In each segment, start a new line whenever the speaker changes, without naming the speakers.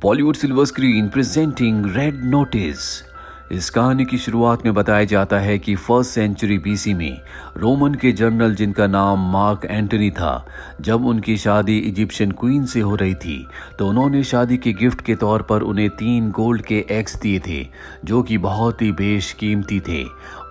Bollywood silver screen presenting red notice. इस कहानी की शुरुआत में बताया जाता है कि फर्स्ट सेंचुरी बीसी में रोमन के जनरल जिनका नाम मार्क एंटनी था, जब उनकी शादी इजिप्शियन क्वीन से हो रही थी तो उन्होंने शादी के गिफ्ट के तौर पर उन्हें 3 गोल्ड के एग्स दिए थे जो कि बहुत ही बेशकीमती थे।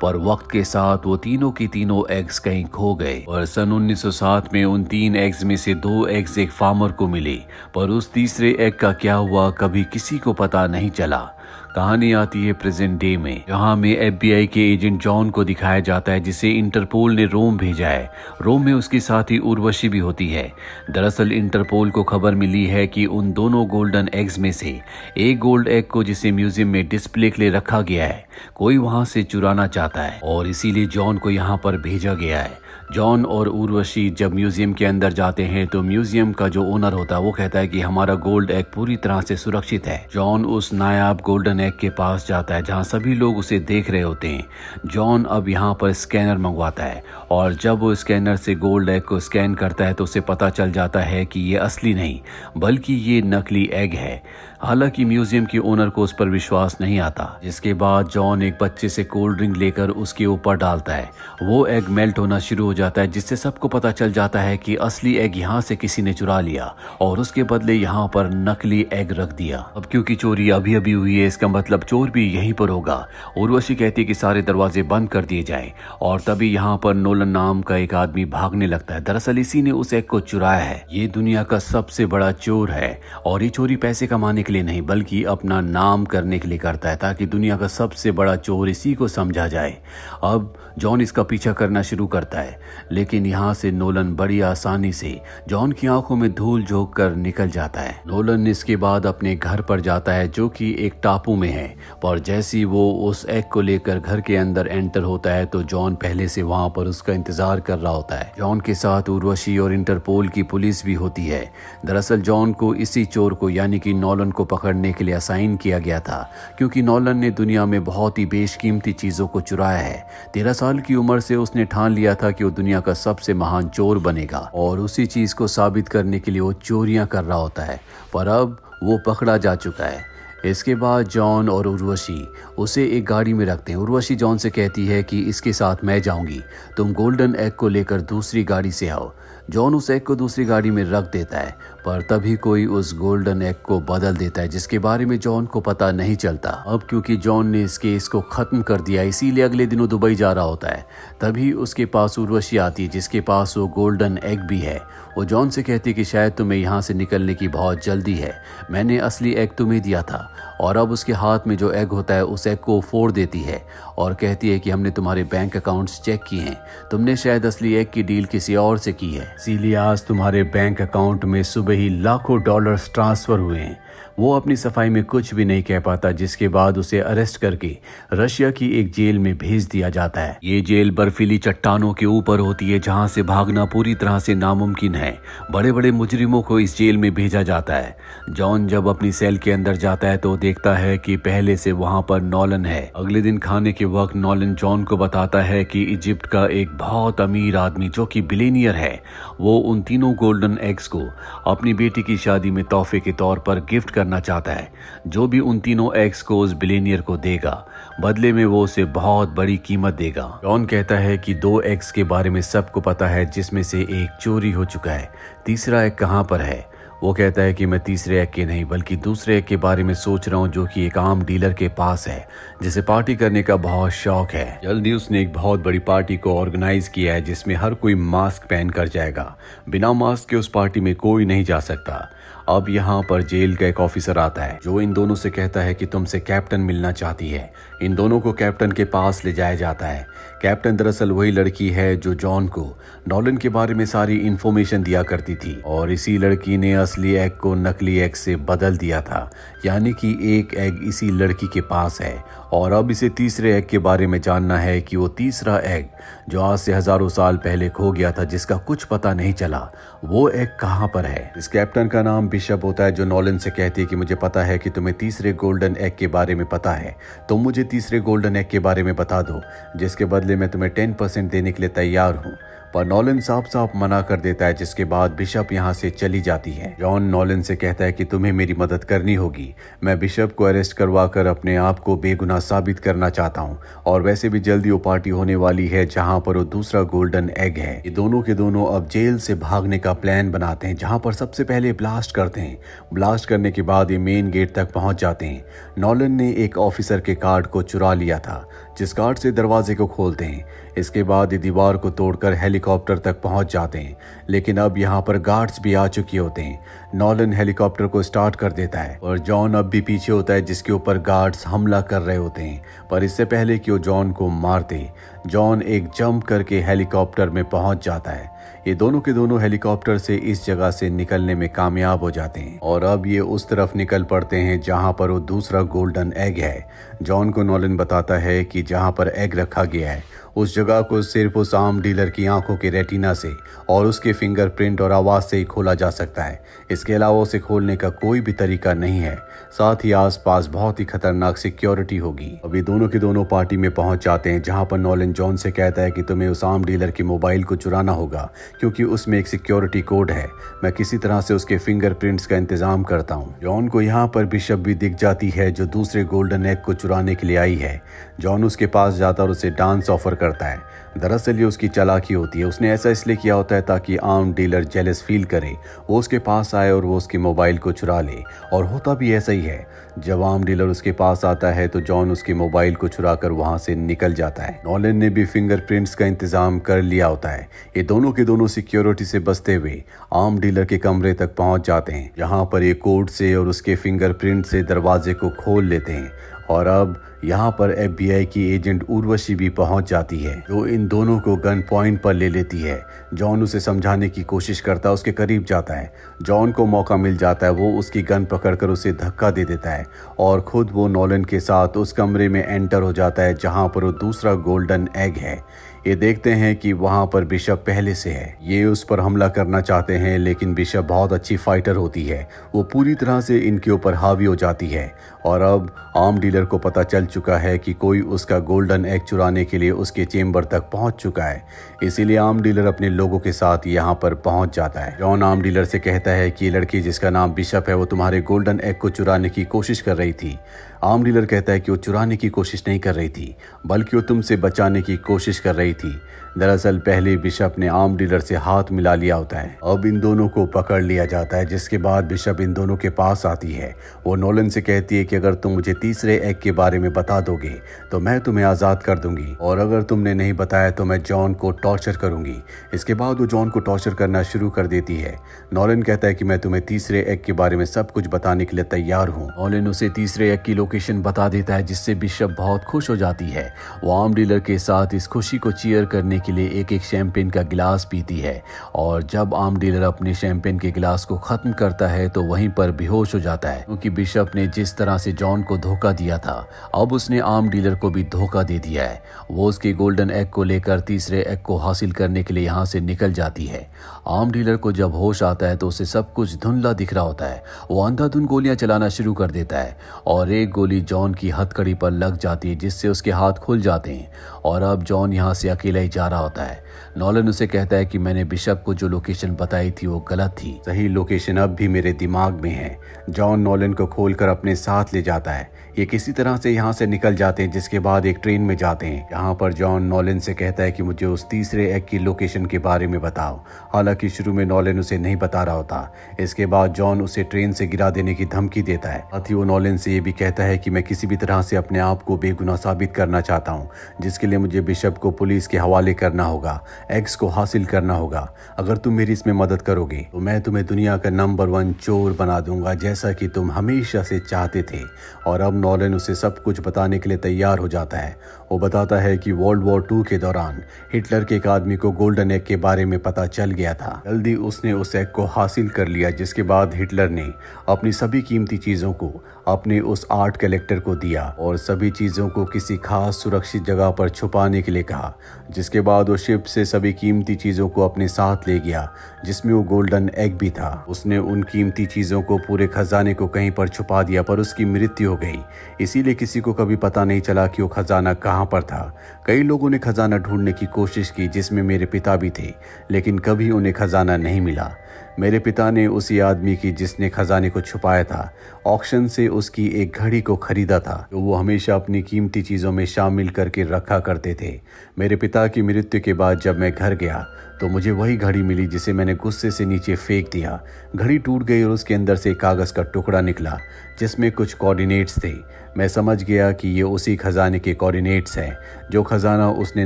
पर वक्त के साथ वो तीनों की तीनों एग्स कहीं खो गए और सन 1907 में उन 3 एग्स में से 2 एग्स एक फार्मर को मिले, पर उस तीसरे एग का क्या हुआ कभी किसी को पता नहीं चला। कहानी आती है प्रेजेंट डे में, जहां में एफबीआई के एजेंट जॉन को दिखाया जाता है जिसे इंटरपोल ने रोम भेजा है। रोम में उसकी साथी उर्वशी भी होती है। दरअसल इंटरपोल को खबर मिली है कि उन दोनों गोल्डन एग्स में से एक गोल्ड एग को, जिसे म्यूजियम में डिस्प्ले के लिए रखा गया है, कोई वहां से चुराना चाहता है और इसीलिए जॉन को यहाँ पर भेजा गया है। जॉन और उर्वशी जब म्यूजियम के अंदर जाते हैं तो म्यूजियम का जो ओनर होता है वो कहता है कि हमारा गोल्ड एग पूरी तरह से सुरक्षित है। जॉन उस नायाब गोल्डन एग के पास जाता है जहां सभी लोग उसे देख रहे होते हैं। जॉन अब यहाँ पर स्कैनर मंगवाता है और जब वो स्कैनर से गोल्ड एग को स्कैन करता है तो उसे पता चल जाता है कि ये असली नहीं बल्कि ये नकली एग है। हालांकि म्यूजियम के ओनर को उस पर विश्वास नहीं आता। जिसके बाद जॉन एक बच्चे से कोल्ड ड्रिंक लेकर उसके ऊपर डालता है। वो एग मेल्ट होना शुरू हो जाता है जिससे सबको पता चल जाता है कि असली एग यहाँ से किसी ने चुरा लिया और उसके बदले यहाँ पर नकली एग रख दिया। अब क्योंकि चोरी अभी अभी हुई है, इसका मतलब चोर भी यहीं पर होगा। उर्वशी कहती है कि सारे दरवाजे बंद कर दिए जाएं और तभी यहाँ पर नोलन नाम का एक आदमी भागने लगता है। दरअसल इसी ने उस एग को चुराया है। ये दुनिया का सबसे बड़ा चोर है और ये चोरी पैसे कमाने के लिए नहीं बल्कि अपना नाम करने के लिए करता है, ताकि दुनिया का सबसे बड़ा चोर इसी को समझा जाए। अब जॉन इसका पीछा करना शुरू करता है, लेकिन यहाँ से नोलन बड़ी आसानी से जॉन की आंखों में धूल झोंक कर निकल जाता है। नोलन इसके बाद अपने घर पर जाता है जो कि एक टापू में है, पर जैसी वो उस एग को लेकर घर के अंदर एंटर होता है तो जॉन पहले से वहां पर उसका इंतजार कर रहा होता है। जॉन के साथ उर्वशी और इंटरपोल की पुलिस भी होती है। दरअसल जॉन को इसी चोर को यानी कि नोलन को पकड़ने के लिए असाइन किया गया था, क्योंकि नोलन ने दुनिया में बहुत ही बेशकीमती चीजों को चुराया है। 13 साल की उम्र से उसने ठान लिया था कि वो दुनिया का सबसे महान चोर बनेगा और उसी चीज को साबित करने के लिए वो चोरियां कर रहा होता है, पर अब वो पकड़ा जा चुका है। इसके बाद जॉन और उर्वशी उसे एक गाड़ी में रखते हैं। उर्वशी जॉन से कहती है कि इसके साथ मैं जाऊंगी, तुम गोल्डन एग को लेकर दूसरी गाड़ी से आओ। जॉन उस एग को दूसरी गाड़ी में रख देता है, पर तभी कोई उस गोल्डन एग को बदल देता है जिसके बारे में जॉन को पता नहीं चलता। अब क्योंकि जॉन ने इस केस को खत्म कर दिया इसीलिए अगले दिनों दुबई जा रहा होता है। तभी उसके पास उर्वशी आती है जिसके पास वो गोल्डन एग भी है। वो जॉन से कहती है कि शायद तुम्हें यहाँ से निकलने की बहुत जल्दी है, मैंने असली एग तुम्हें दिया था। और अब उसके हाथ में जो एग होता है उस एग को फोड़ देती है और कहती है कि हमने तुम्हारे बैंक अकाउंट्स चेक किए हैं, तुमने शायद असली एग की डील किसी और से की है, इसीलिए आज तुम्हारे बैंक अकाउंट में सुबह ही लाखों डॉलर्स ट्रांसफर हुए हैं। वो अपनी सफाई में कुछ भी नहीं कह पाता, जिसके बाद उसे अरेस्ट करके रशिया की एक जेल में भेज दिया जाता है। ये जेल बर्फीली चट्टानों के ऊपर होती है जहां से भागना पूरी तरह से नामुमकिन है। बड़े बड़े मुजरिमों को इस जेल में भेजा जाता है। जॉन जब अपनी सेल के अंदर जाता है तो देखता है कि पहले से वहां पर नोलन है। अगले दिन खाने के वक्त नोलन जॉन को बताता है कि इजिप्ट का एक बहुत अमीर आदमी जो कि बिलियनियर है, वो उन तीनों गोल्डन एग्स को अपनी बेटी की शादी में तोहफे के तौर पर गिफ्ट करना चाहता है। जो भी उन तीनों एग्स को उस बिलियनियर को देगा बदले में वो उसे बहुत बड़ी कीमत देगा। जॉन कहता है कि 2 एग्स के बारे में सबको पता है जिसमें से एक चोरी हो चुका है, तीसरा एग कहाँ पर है। वो कहता है कि मैं तीसरे एग के नहीं बल्कि दूसरे एग के बारे में सोच रहा हूँ जो कि एक आम डीलर के पास है जिसे पार्टी करने का बहुत शौक है। जल्दी उसने एक बहुत बड़ी पार्टी को ऑर्गेनाइज किया है जिसमें हर कोई मास्क पहन कर जाएगा। बिना मास्क के उस पार्टी में कोई नहीं जा सकता। अब यहाँ पर जेल का एक ऑफिसर आता है जो इन दोनों से कहता है कि तुमसे कैप्टन मिलना चाहती है। इन दोनों को कैप्टन के पास ले जाया जाता है। कैप्टन दरअसल वही लड़की है जो जॉन को नोलन के बारे में सारी इंफॉर्मेशन दिया करती थी और इसी लड़की ने असली एग को नकली एग से बदल दिया था, यानी कि एक एग इसी लड़की के पास है और अब इसे तीसरे एग के बारे में जानना है कि वो तीसरा एग जो आज से हजारों साल पहले खो गया था जिसका कुछ पता नहीं चला, वो एग कहाँ पर है। इस कैप्टन का नाम बिशप होता है जो नोलन से कहती है कि मुझे पता है कि तुम्हें तीसरे गोल्डन एग के बारे में पता है, तुम मुझे तीसरे गोल्डन एग के बारे में बता दो जिसके बदले मैं तुम्हें 10% देने के लिए तैयार हूँ। पर नॉलन साफ साफ मना कर देता है, जिसके बाद बिशप यहाँ से चली जाती है। जॉन नॉलन से कहता है कि तुम्हें मेरी मदद करनी होगी, मैं बिशप को अरेस्ट करवा कर अपने आप को बेगुनाह साबित करना चाहता हूँ, और वैसे भी जल्दी वो पार्टी होने वाली है जहाँ पर वो दूसरा गोल्डन एग है। ये दोनों के दोनों अब जेल से भागने का प्लान बनाते हैं, जहाँ पर सबसे पहले ब्लास्ट करते हैं। ब्लास्ट करने के बाद ये मेन गेट तक पहुंच जाते हैं। नॉलन ने एक ऑफिसर के कार्ड को चुरा लिया था, जिस कार्ड से दरवाजे को खोलते हैं। इसके बाद ये दीवार को तोड़कर हेलीकॉप्टर तक पहुंच जाते हैं, लेकिन अब यहाँ पर गार्ड्स भी आ चुके होते हैं। नॉलन हेलीकॉप्टर को स्टार्ट कर देता है और जॉन अब भी पीछे होता है, जिसके ऊपर गार्ड्स हमला कर रहे होते हैं। पर इससे पहले कि वो जॉन को मार दे, जॉन एक जंप करके हेलीकॉप्टर में पहुंच जाता है। ये दोनों के दोनों हेलीकॉप्टर से इस जगह से निकलने में कामयाब हो जाते हैं और अब ये उस तरफ निकल पड़ते हैं जहां पर वो दूसरा गोल्डन एग है। जॉन को नॉलन बताता है कि जहां पर एग रखा गया है उस जगह को सिर्फ उस आर्म डीलर की आंखों के रेटिना से और उसके फिंगरप्रिंट और आवाज से ही खोला जा सकता है। इसके अलावा उसे खोलने का कोई भी तरीका नहीं है। साथ ही आसपास बहुत ही खतरनाक सिक्योरिटी होगी। अभी दोनों के दोनों पार्टी में पहुंच जाते हैं, जहां पर नॉलन जॉन से कहता है कि तुम्हें उस आर्म डीलर के मोबाइल को चुराना होगा, क्योंकि उसमें एक सिक्योरिटी कोड है। मैं किसी तरह से उसके फिंगरप्रिंट्स का इंतजाम करता हूँ। जॉन को यहाँ पर बिशप भी दिख जाती है, जो दूसरे गोल्डन एग को चुराने के लिए आई है। जॉन उसके पास जाता और उसे डांस ऑफर करता है। दरअसल ये उसकी चालाकी होती है। उसने ऐसा इसलिए किया होता है ताकि आर्म डीलर जेलस फील करे, वो उसके पास आए और वो उसके मोबाइल को चुरा ले। और होता भी ऐसा ही है। जब आर्म डीलर उसके पास आता है तो जॉन उसके मोबाइल को चुरा कर वहां से निकल जाता है। नॉलन ने भी फिंगरप्रिंट्स का इंतजाम कर लिया होता है। ये दोनों के दोनों सिक्योरिटी से बचते हुए आर्म डीलर के कमरे तक पहुंच जाते हैं, जहां पर ये कोड से और उसके फिंगरप्रिंट से दरवाजे को खोल लेते हैं। और अब यहाँ पर FBI की एजेंट उर्वशी भी पहुंच जाती है, जो इन दोनों को गन पॉइंट पर ले लेती है। जॉन उसे समझाने की कोशिश करता है, उसके करीब जाता है। जॉन को मौका मिल जाता है, वो उसकी गन पकड़कर उसे धक्का दे देता है और खुद वो नॉलन के साथ उस कमरे में एंटर हो जाता है जहां पर वो दूसरा गोल्डन एग है। ये देखते हैं कि वहां पर बिशप पहले से है। ये उस पर हमला करना चाहते हैं, लेकिन बिशप बहुत अच्छी फाइटर होती है। वो पूरी तरह से इनके ऊपर हावी हो जाती है। और अब आर्म डीलर को पता चल चुका है कि कोई उसका गोल्डन एग चुराने के लिए उसके चेम्बर तक पहुंच चुका है। इसीलिए आर्म डीलर अपने लोगों के साथ यहाँ पर पहुंच जाता है। जॉन आर्म डीलर से कहता है कि ये लड़की जिसका नाम बिशप है, वो तुम्हारे गोल्डन एग को चुराने की कोशिश कर रही थी। आर्म डीलर कहता है कि वो चुराने की कोशिश नहीं कर रही थी, बल्कि वो तुमसे बचाने की कोशिश कर रही थी। दरअसल पहले बिशप ने आर्म डीलर से हाथ मिला लिया होता है। अब इन दोनों को पकड़ लिया जाता है, जिसके बाद बिशप इन दोनों के पास आती है। वो नॉलन से कहती है कि अगर तुम मुझे तीसरे एग के बारे में बता दोगे तो मैं तुम्हें आज़ाद कर दूंगी, और अगर तुमने नहीं बताया तो मैं जॉन को टॉर्चर करूंगी। इसके बाद वो जॉन को टॉर्चर करना शुरू कर देती है। नॉलन कहता है कि मैं तुम्हें तीसरे एग के बारे में सब कुछ बताने के लिए तैयार हूँ। नॉलन उसे तीसरे एग की लोकेशन बता देता है, जिससे बिशप बहुत खुश हो जाती है। वो आर्म डीलर के साथ इस खुशी को चीयर करने के लिए एक एक शैंपेन का गिलास पीती है, और जब आर्म डीलर अपने शैंपेन के गिलास को खत्म करता है तो वहीं पर बेहोश हो जाता है, क्योंकि बिशप ने जिस तरह से जॉन को धोखा दिया था, अब उसने आर्म डीलर को भी धोखा दे दिया है। वो उसके गोल्डन एग को लेकर तीसरे एग को हासिल करने के लिए यहाँ से निकल जाती है। आर्म डीलर को जब होश आता है तो उसे सब कुछ धुंधला दिख रहा होता है। वो अंधाधुंध गोलियां चलाना शुरू कर देता है और एक गोली जॉन की हथकड़ी पर लग जाती है, जिससे उसके हाथ खुल जाते हैं। और अब जॉन यहाँ से अकेला ही जा रहा होता है। नॉलन उसे कहता है कि मैंने बिशप को जो लोकेशन बताई थी वो गलत थी, सही लोकेशन अब भी मेरे दिमाग में है। जॉन नॉलन को खोलकर अपने साथ ले जाता है। ये किसी तरह से यहाँ से निकल जाते हैं, जिसके बाद एक ट्रेन में जाते हैं। यहाँ पर जॉन नॉलन से कहता है कि मुझे उस तीसरे एग की लोकेशन के बारे में बताओ। हालांकि शुरू में नॉलन उसे नहीं बता रहा होता। इसके बाद जॉन उसे ट्रेन से गिरा देने की धमकी देता है। साथ ही वो नॉलन से ये भी कहता है कि मैं किसी भी तरह से अपने आप को बेगुनाह साबित करना चाहता हूँ, जिसके लिए मुझे बिशप को पुलिस के हवाले करना होगा, एग्स को हासिल करना होगा। अगर तुम मेरी इसमें मदद करोगे तो मैं तुम्हें दुनिया का नंबर 1 चोर बना दूंगा, जैसा कि तुम हमेशा से चाहते थे। और अब नॉलन उसे सब कुछ बताने के लिए तैयार हो जाता है। वो बताता है कि वर्ल्ड वॉर 2 के दौरान हिटलर के एक आदमी को गोल्डन एग के बारे में पता चल गया था। जल्दी उसने उस एग को हासिल कर लिया, जिसके बाद हिटलर ने अपनी सभी कीमती चीजों को अपने उस आर्ट कलेक्टर को दिया और सभी चीजों को किसी खास सुरक्षित जगह पर छुपाने के लिए कहा। जिसके बाद वो शिप से सभी कीमती चीजों को अपने साथ ले गया, जिसमें वो गोल्डन एग भी था। उसने उन कीमती चीजों को, पूरे खजाने को कहीं पर छुपा दिया, पर उसकी मृत्यु हो गई। इसीलिए किसी को कभी पता नहीं चला कि वो खजाना कहाँ
यहाँ पर था। कई लोगों ने खजाना ढूंढने की कोशिश की, जिसमें मेरे पिता भी थे, लेकिन कभी उन्हें खजाना नहीं मिला। मेरे पिता ने उसी आदमी की जिसने खजाने को छुपाया था, ऑक्शन से उसकी एक घड़ी को खरीदा था, जो वो हमेशा अपनी कीमती चीज़ों में शामिल करके रखा करते थे। मेरे पिता की मृत्यु के बाद जब मैं घर गया तो मुझे वही घड़ी मिली, जिसे मैंने गुस्से से नीचे फेंक दिया। घड़ी टूट गई और उसके अंदर से कागज़ का टुकड़ा निकला जिसमें कुछ कोऑर्डिनेट्स थे। मैं समझ गया कि ये उसी खजाने के कोऑर्डिनेट्स हैं जो खजाना उसने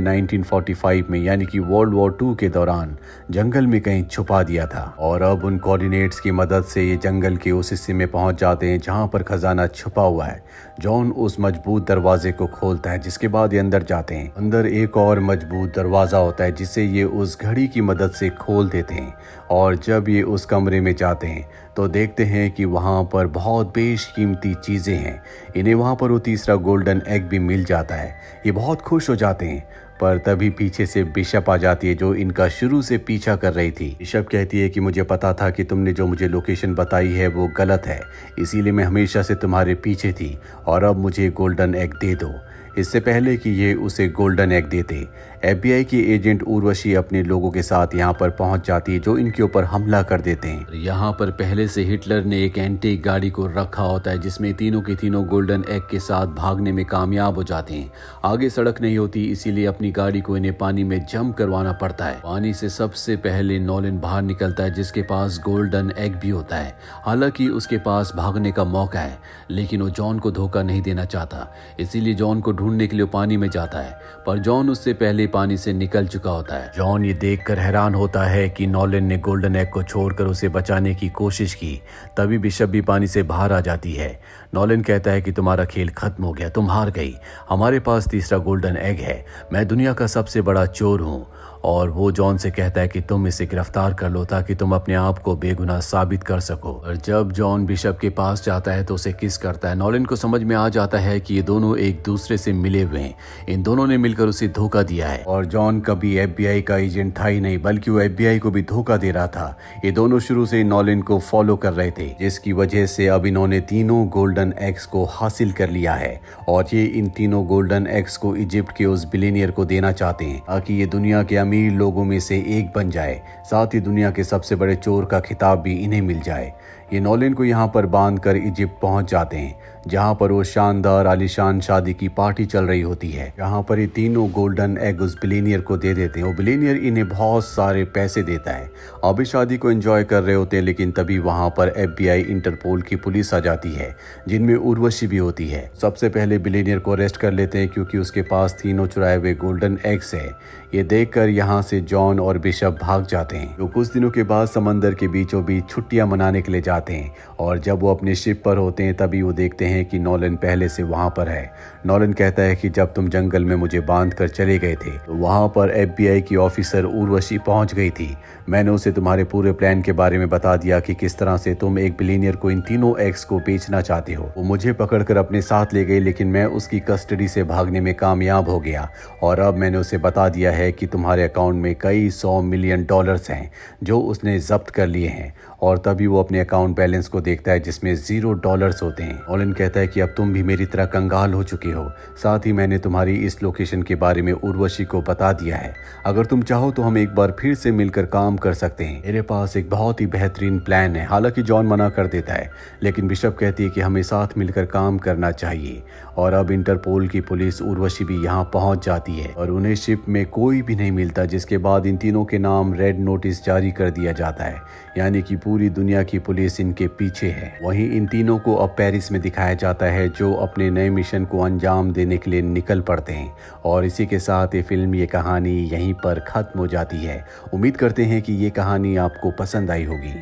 1945 में यानी कि वर्ल्ड वॉर 2 के दौरान जंगल में कहीं छुपा दिया था। और अब उन कोऑर्डिनेट्स की मदद से ये जंगल के उस हिस्से में पहुंच जाते हैं जहां पर खजाना छुपा हुआ है। जॉन उस मजबूत दरवाजे को खोलता है, जिसके बाद ये अंदर जाते हैं। अंदर एक और मजबूत दरवाज़ा होता है जिसे ये उस घड़ी की मदद से खोल देते हैं। और जब ये उस कमरे में जाते हैं तो देखते हैं कि वहाँ पर बहुत बेशकीमती चीज़ें हैं। इन्हें वहाँ पर वो तीसरा गोल्डन एग भी मिल जाता है। ये बहुत खुश हो जाते हैं, पर तभी पीछे से बिशप आ जाती है जो इनका शुरू से पीछा कर रही थी। बिशप कहती है कि मुझे पता था कि तुमने जो मुझे लोकेशन बताई है वो गलत है, इसीलिए मैं हमेशा से तुम्हारे पीछे थी, और अब मुझे गोल्डन एग दे दो। इससे पहले कि ये उसे गोल्डन एग देते, FBI की एजेंट उर्वशी अपने लोगों के साथ यहाँ पर पहुँच जाती है जो इनके ऊपर हमला कर देते हैं।
यहाँ पर पहले से हिटलर ने एक एंटीक गाड़ी को रखा होता है जिसमें तीनों के तीनों गोल्डन एग के साथ भागने में कामयाब हो जाते हैं। आगे सड़क नहीं होती, इसीलिए अपनी गाड़ी को इन्हें पानी में जंप करवाना पड़ता है। पानी से सबसे पहले नॉलन बाहर निकलता है जिसके पास गोल्डन एग भी होता है। हालांकि उसके पास भागने का मौका है, लेकिन वो जॉन को धोखा नहीं देना चाहता, इसीलिए जॉन को ढूंढने के लिए पानी में जाता है, पर जॉन उससे पहले पानी से निकल चुका होता है। जॉन ये देखकर हैरान होता है कि नॉलन ने गोल्डन एग को छोड़कर उसे बचाने की कोशिश की। तभी बिशप भी पानी से बाहर आ जाती है। नॉलन कहता है कि तुम्हारा खेल खत्म हो गया, तुम हार गई, हमारे पास तीसरा गोल्डन एग है, मैं दुनिया का सबसे बड़ा चोर हूँ। और वो जॉन से कहता है कि तुम इसे गिरफ्तार कर लो ताकि तुम अपने आप को बेगुनाह साबित कर सको। और जब जॉन बिशप के पास जाता है तो उसे किस करता है। नॉलन को समझ में आ जाता है कि ये दोनों एक दूसरे से मिले हुए हैं, इन दोनों ने मिलकर उसे धोखा दिया है। और जॉन कभी FBI का एजेंट था ही नहीं, बल्कि वो FBI को भी धोखा दे रहा था। ये दोनों शुरू से नॉलन को फॉलो कर रहे थे, जिसकी वजह से अब इन्होंने तीनों गोल्डन एग्स को हासिल कर लिया है। और ये इन तीनों गोल्डन एग्स को इजिप्ट के उस बिलियनियर को देना चाहते हैं ताकि ये दुनिया के अमीर लोगों में से एक बन जाए, साथ ही दुनिया के सबसे बड़े चोर का खिताब भी इन्हें मिल जाए। ये नॉलन को यहाँ पर बांधकर इजिप्ट पहुंच जाते हैं, जहाँ पर वो शानदार आलीशान शादी की पार्टी चल रही होती है, जहाँ पर ये तीनों गोल्डन एग उस बिलियनियर को दे देते हैं। वो बिलियनियर इन्हें बहुत सारे पैसे देता है। अभी शादी को एंजॉय कर रहे होते हैं, लेकिन तभी वहाँ पर FBI इंटरपोल की पुलिस आ जाती है, जिनमें उर्वशी भी होती है। सबसे पहले बिलियनियर को अरेस्ट कर लेते हैं क्योंकि उसके पास तीनों चुराए हुए गोल्डन एग्स है। ये देखकर यहाँ से जॉन और बिशप भाग जाते हैं, जो कुछ दिनों के बाद समंदर के बीचों बीच छुट्टियां मनाने के लिए जाते हैं। और जब वो अपने शिप पर होते हैं तभी वो देखते हैं कि नॉलन पहले से वहां पर है। नॉलन कहता है कि जब तुम जंगल में मुझे बांध कर चले गए थे तो वहां पर FBI की ऑफिसर उर्वशी पहुंच गई थी। मैंने उसे तुम्हारे पूरे प्लान के बारे में बता दिया कि किस तरह से तुम एक बिलियनियर को इन तीनों एग्स को बेचना चाहते हो। वो मुझे पकड़कर अपने साथ ले गई, लेकिन मैं उसकी कस्टडी से भागने में कामयाब हो गया। और अब मैंने उसे बता दिया है कि तुम्हारे अकाउंट में कई $100 मिलियन हैं जो उसने जब्त कर लिए हैं। और तभी वो अपने अकाउंट बैलेंस को देखता है जिसमें $0 होते हैं। नॉलन कहता है कि अब तुम भी मेरी तरह कंगाल हो चुके हो, साथ ही मैंने तुम्हारी इस लोकेशन के बारे में उर्वशी को बता दिया है। अगर तुम चाहो तो हम एक बार फिर से मिलकर काम कर सकते हैं, मेरे पास एक बहुत ही बेहतरीन प्लान है। हालांकि जॉन मना कर देता है, लेकिन बिशप कहती है कि हमें साथ मिलकर काम करना चाहिए। और अब इंटरपोल की पुलिस उर्वशी भी यहाँ पहुंच जाती है और उन्हें शिप में कोई भी नहीं मिलता, जिसके बाद इन तीनों के नाम रेड नोटिस जारी कर दिया जाता है, यानी कि पूरी दुनिया की पुलिस इनके पीछे है। वहीं इन तीनों को अब पेरिस में दिखाया जाता है, जो अपने नए मिशन को अंजाम देने के लिए निकल पड़ते हैं। और इसी के साथ ये फिल्म, ये कहानी यहीं पर खत्म हो जाती है। उम्मीद करते हैं कि ये कहानी आपको पसंद आई होगी।